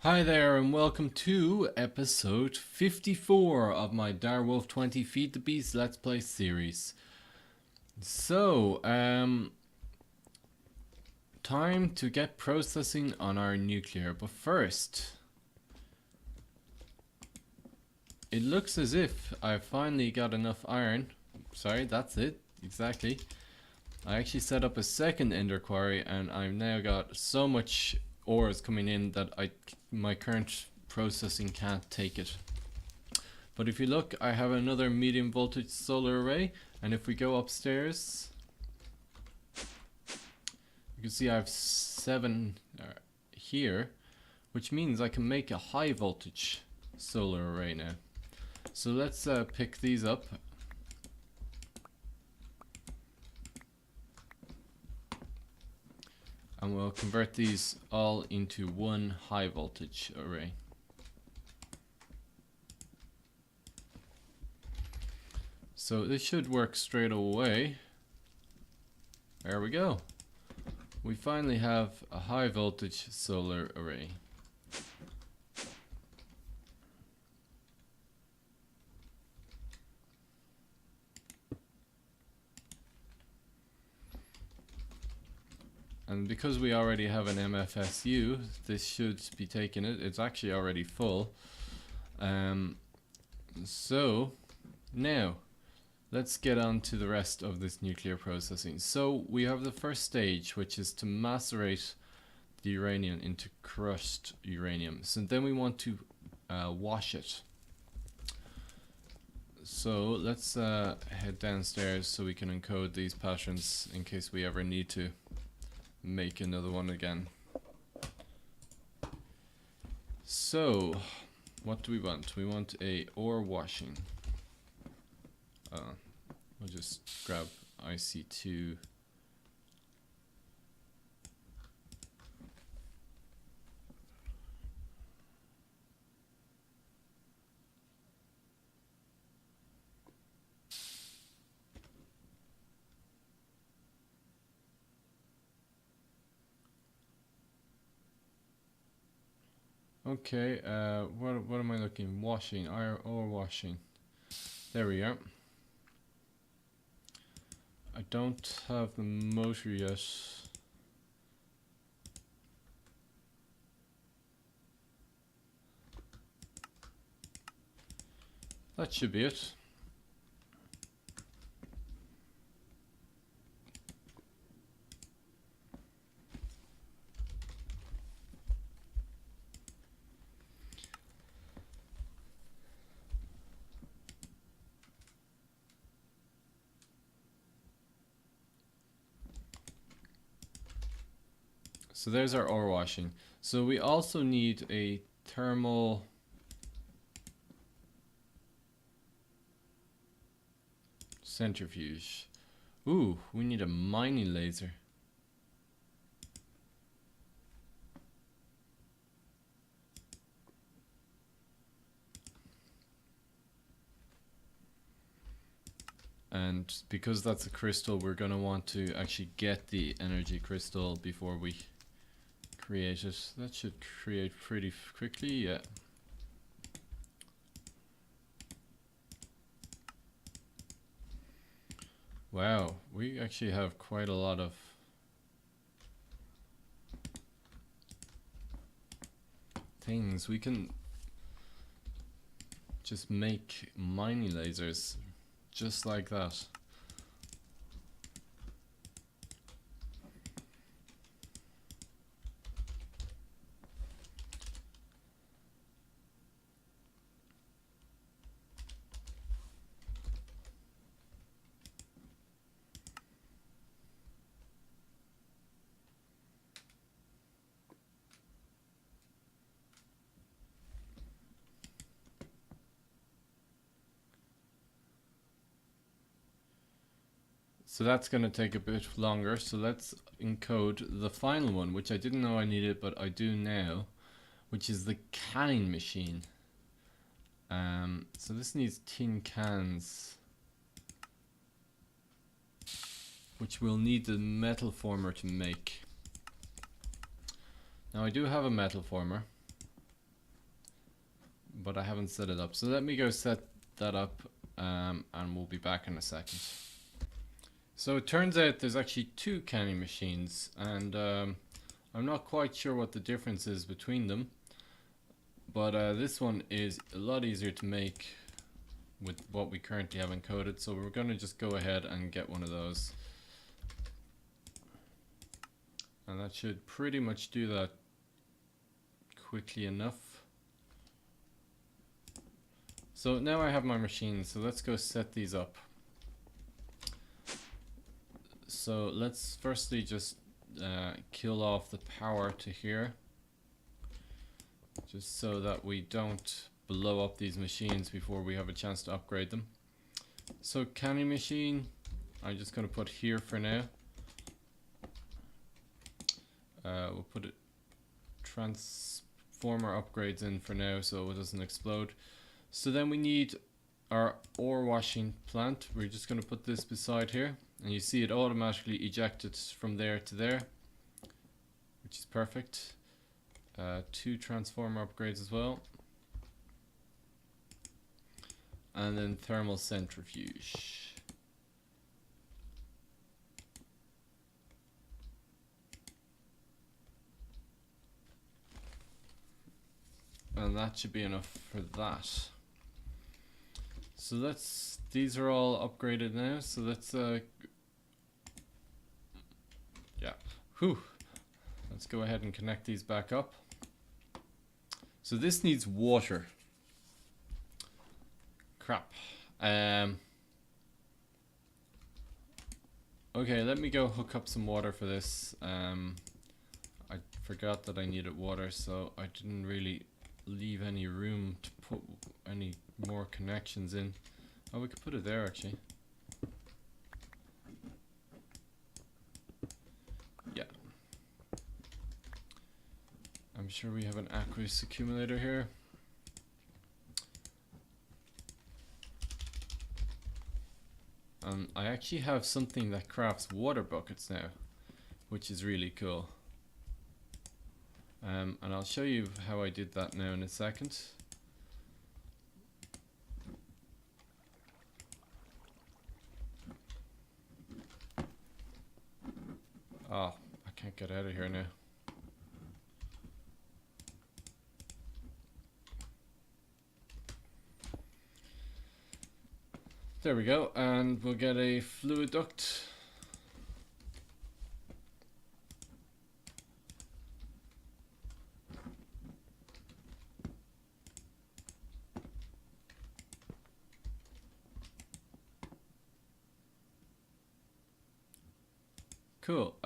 Hi there and welcome to episode 54 of my Direwolf20 Feed the Beast Let's Play series. So, time to get processing on our nuclear, but first, it looks as if I finally got enough iron. Sorry, that's it, exactly. I actually set up a second ender quarry and I've now got so much ores coming in that my current processing can't take it. But if you look, I have another medium voltage solar array, and if we go upstairs, you can see I have 7 here, which means I can make a high voltage solar array now. So let's pick these up. And we'll convert these all into one high voltage array. So this should work straight away. There we go. We finally have a high voltage solar array. And because we already have an MFSU, this should be taking it. It's actually already full. So now let's get on to the rest of this nuclear processing. So we have the first stage, which is to macerate the uranium into crushed uranium. So then we want to wash it. So let's head downstairs so we can encode these patterns in case we ever need to make another one again. So what do we want? We want a ore washing. I'll just grab IC2. Okay, what am I looking? Washing, ore washing. There we are. I don't have the motor yet. That should be it. So there's our ore washing. So we also need a thermal centrifuge. Ooh, we need a mining laser. And because that's a crystal, we're going to want to actually get the energy crystal before we create it. That should create pretty quickly, yeah. Wow, we actually have quite a lot of things. We can just make mining lasers just like that. So that's going to take a bit longer, so let's encode the final one, which I didn't know I needed, but I do now, which is the canning machine. So this needs tin cans, which we'll need the metal former to make. Now I do have a metal former, but I haven't set it up. So let me go set that up, and we'll be back in a second. So it turns out there's actually two canning machines, and I'm not quite sure what the difference is between them, but this one is a lot easier to make with what we currently have encoded, so we're going to just go ahead and get one of those. And that should pretty much do that quickly enough. So now I have my machine, so let's go set these up. So let's firstly just kill off the power to here, just so that we don't blow up these machines before we have a chance to upgrade them. So canning machine, I'm just going to put here for now. We'll put it transformer upgrades in for now so it doesn't explode. So then we need our ore washing plant. We're just going to put this beside here, and you see it automatically ejected from there to there, which is perfect. 2 transformer upgrades as well, and then thermal centrifuge. And that should be enough for that. So these are all upgraded now, so let's let's go ahead and connect these back up. So this needs water. Crap. Okay, let me go hook up some water for this. I forgot that I needed water, so I didn't really leave any room to put any more connections in. Oh, we could put it there actually. Yeah. I'm sure we have an Aqueous Accumulator here. I actually have something that crafts water buckets now, which is really cool. And I'll show you how I did that now in a second. Oh, I can't get out of here now. There we go, and we'll get a fluid duct. Cool.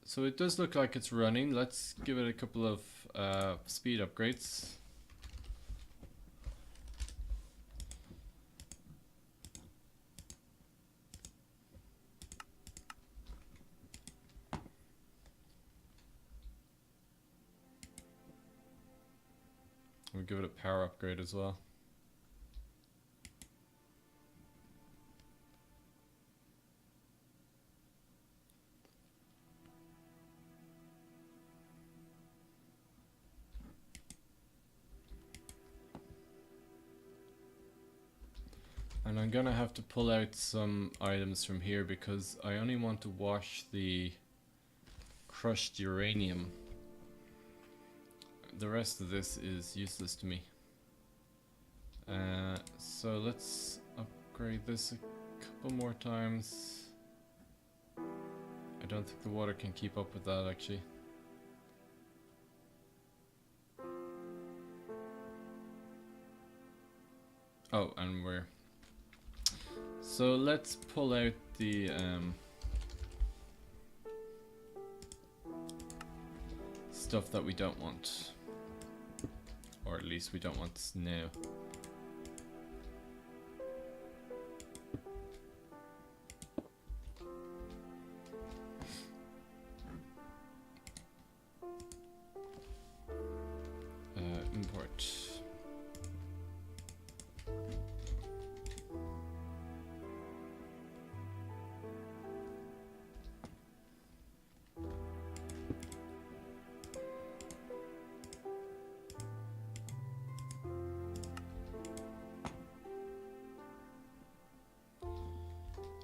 So it does look like it's running. Let's give it a couple of speed upgrades. We'll give it a power upgrade as well. And I'm gonna have to pull out some items from here because I only want to wash the crushed uranium. The rest of this is useless to me. So let's upgrade this a couple more times. I don't think the water can keep up with that actually. Oh, and so let's pull out the stuff that we don't want. Or at least we don't want now. Import.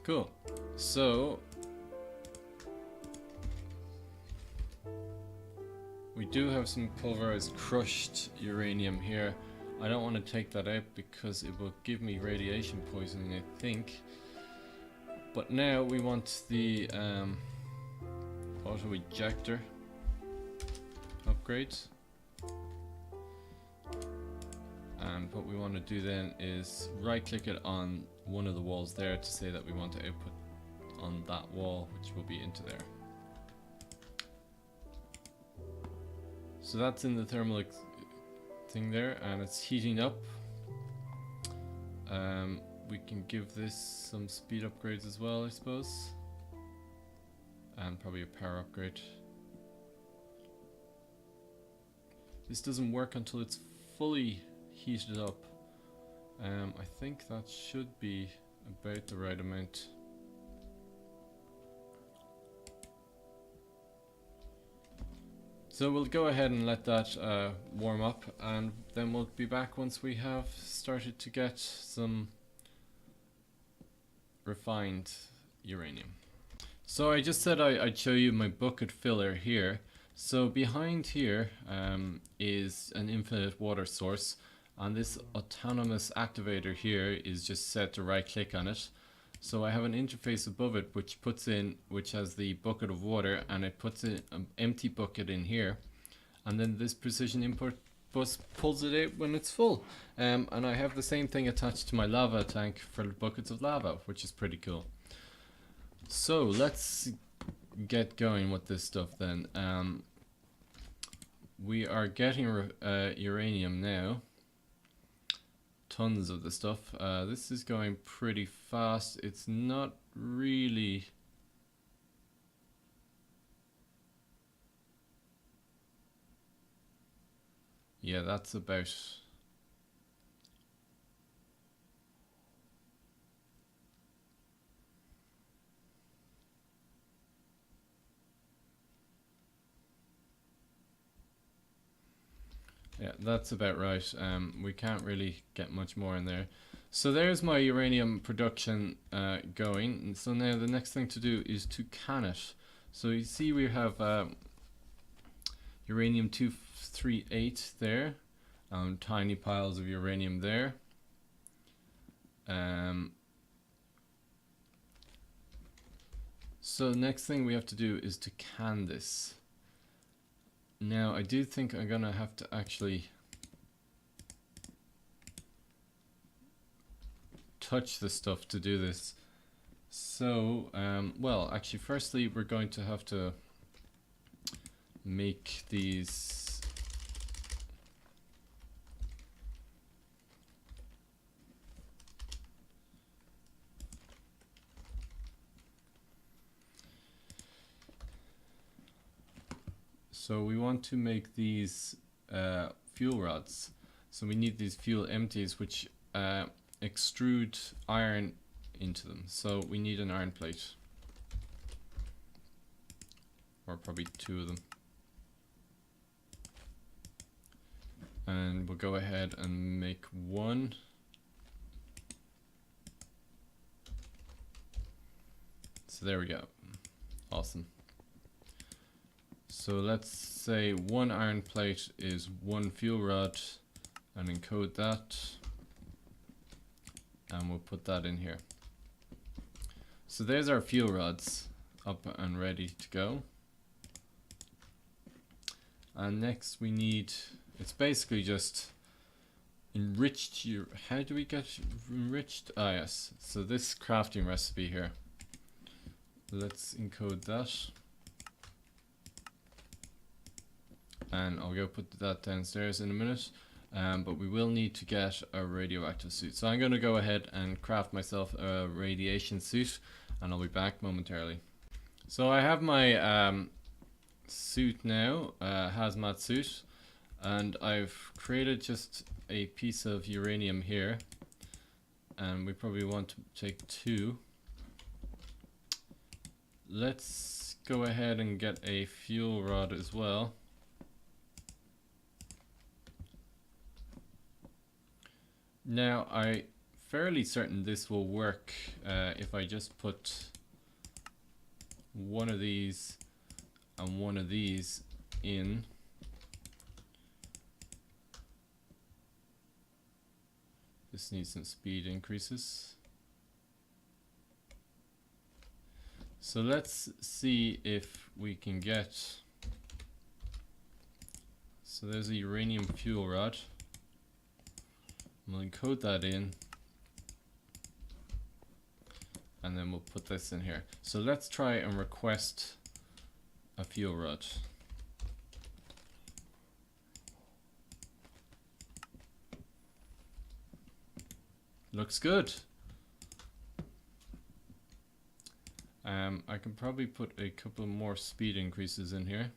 Cool. So we do have some pulverized crushed uranium here. I don't want to take that out because it will give me radiation poisoning, I think. But now we want the auto ejector upgrades. And what we want to do then is right click it on one of the walls there to say that we want to output on that wall, which will be into there. So that's in the thermal thing there, and it's heating up. We can give this some speed upgrades as well, I suppose, and probably a power upgrade. This doesn't work until it's fully heated up. I think that should be about the right amount. So we'll go ahead and let that warm up, and then we'll be back once we have started to get some refined uranium. So I just said I'd show you my bucket filler here. So behind here is an infinite water source, and this autonomous activator here is just set to right click on it. So I have an interface above it which has the bucket of water, and it puts an empty bucket in here, and then this precision input bus pulls it out when it's full. And I have the same thing attached to my lava tank for buckets of lava, which is pretty cool. So let's get going with this stuff then. We are getting uranium now. Tons of the stuff. This is going pretty fast. It's not really... Yeah, that's about... Yeah, that's about right. We can't really get much more in there. So there's my uranium production going. And so now the next thing to do is to can it. So you see we have uranium 238 there. Tiny piles of uranium there. So the next thing we have to do is to can this. Now I do think I'm gonna have to actually touch the stuff to do this. So well, actually firstly we're going to have to make these So we want to make these fuel rods. So we need these fuel empties which extrude iron into them. So we need an iron plate. Or probably two of them. And we'll go ahead and make one. So there we go. Awesome. So let's say one iron plate is one fuel rod, and encode that, and we'll put that in here. So there's our fuel rods up and ready to go. And next we need, it's basically just enriched, how do we get enriched? Ah yes, so this crafting recipe here. Let's encode that. And I'll go put that downstairs in a minute, but we will need to get a radioactive suit. So I'm going to go ahead and craft myself a radiation suit, and I'll be back momentarily. So I have my suit now, hazmat suit, and I've created just a piece of uranium here, and we probably want to take two. Let's go ahead and get a fuel rod as well. Now I fairly certain this will work if I just put one of these and one of these in. This needs some speed increases. So let's see if we can get, so there's a uranium fuel rod. We'll encode that in, and then we'll put this in here. So let's try and request a fuel rod. Looks good. I can probably put a couple more speed increases in here.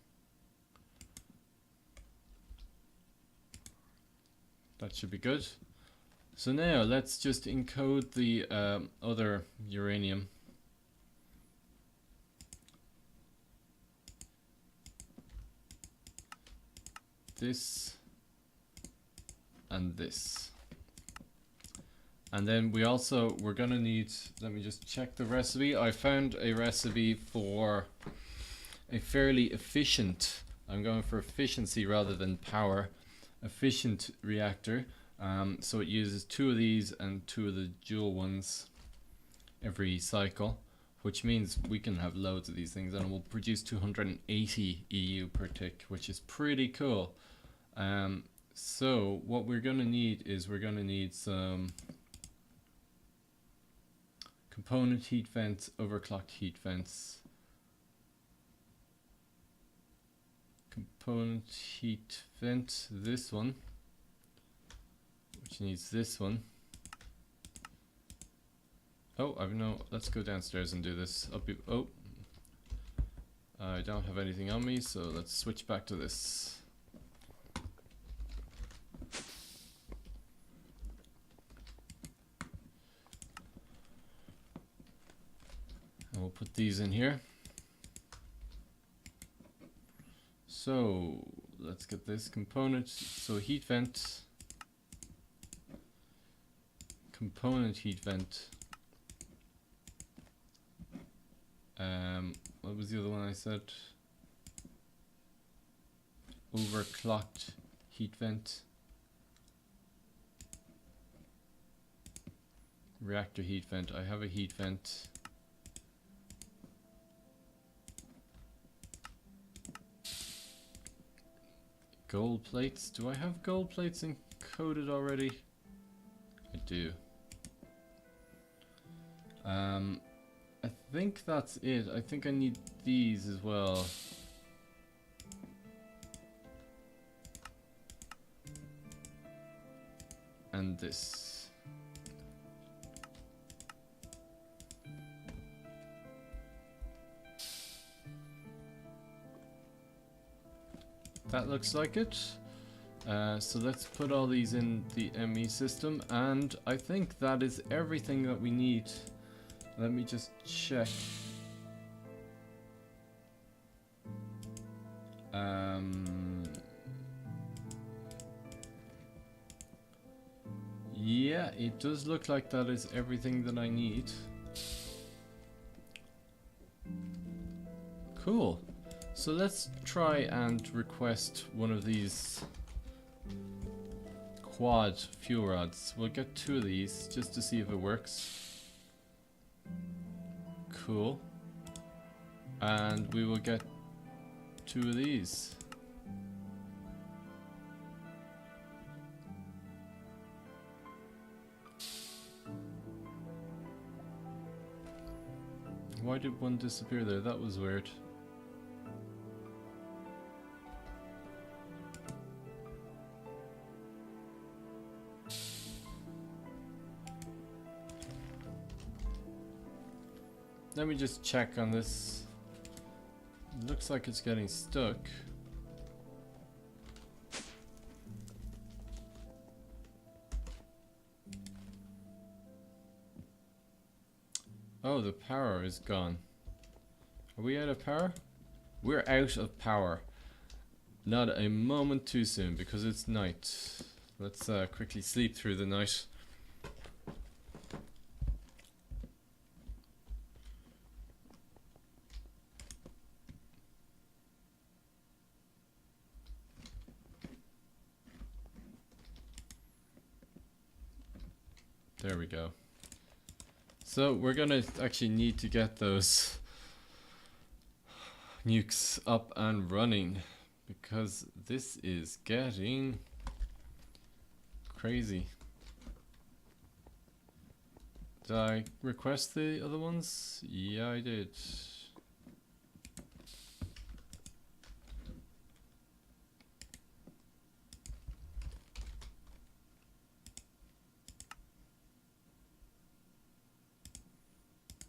That should be good. So now let's just encode the other uranium. This and this. And then we're gonna need, let me just check the recipe. I found a recipe for a fairly efficient, I'm going for efficiency rather than power, efficient reactor. So it uses 2 of these and 2 of the dual ones every cycle, which means we can have loads of these things, and it will produce 280 EU per tick, which is pretty cool. So what we're gonna need is some component heat vents, overclocked heat vents, component heat vent, this one, which needs this one. Oh, let's go downstairs and do this. Oh, I don't have anything on me, so let's switch back to this. And we'll put these in here. So let's get this component. So heat vent, component heat vent. What was the other one I said? Overclocked heat vent. Reactor heat vent. I have a heat vent. Gold plates. Do I have gold plates encoded already? I do. I think that's it. I think I need these as well. And this. That looks like it. So let's put all these in the ME system, and I think that is everything that we need. Let me just check. Yeah, it does look like that is everything that I need. Cool. So let's try and request one of these quad fuel rods. We'll get 2 of these just to see if it works. Cool. And we will get 2 of these. Why did one disappear there? That was weird. Let me just check on this. It looks like it's getting stuck. Oh, the power is gone. Are we out of power? We're out of power. Not a moment too soon because it's night. Let's quickly sleep through the night. There we go. So we're gonna actually need to get those nukes up and running, because this is getting crazy. Did I request the other ones? Yeah, I did.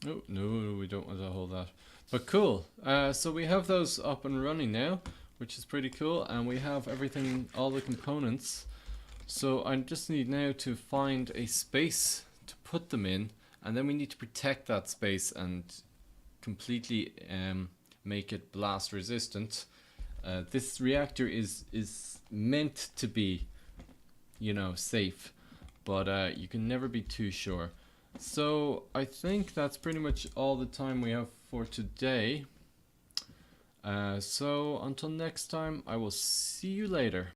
Oh, no, we don't want to hold that. But cool. So we have those up and running now, which is pretty cool. And we have everything, all the components. So I just need now to find a space to put them in. And then we need to protect that space and completely make it blast resistant. This reactor is meant to be, you know, safe. But you can never be too sure. So I think that's pretty much all the time we have for today. So until next time, I will see you later.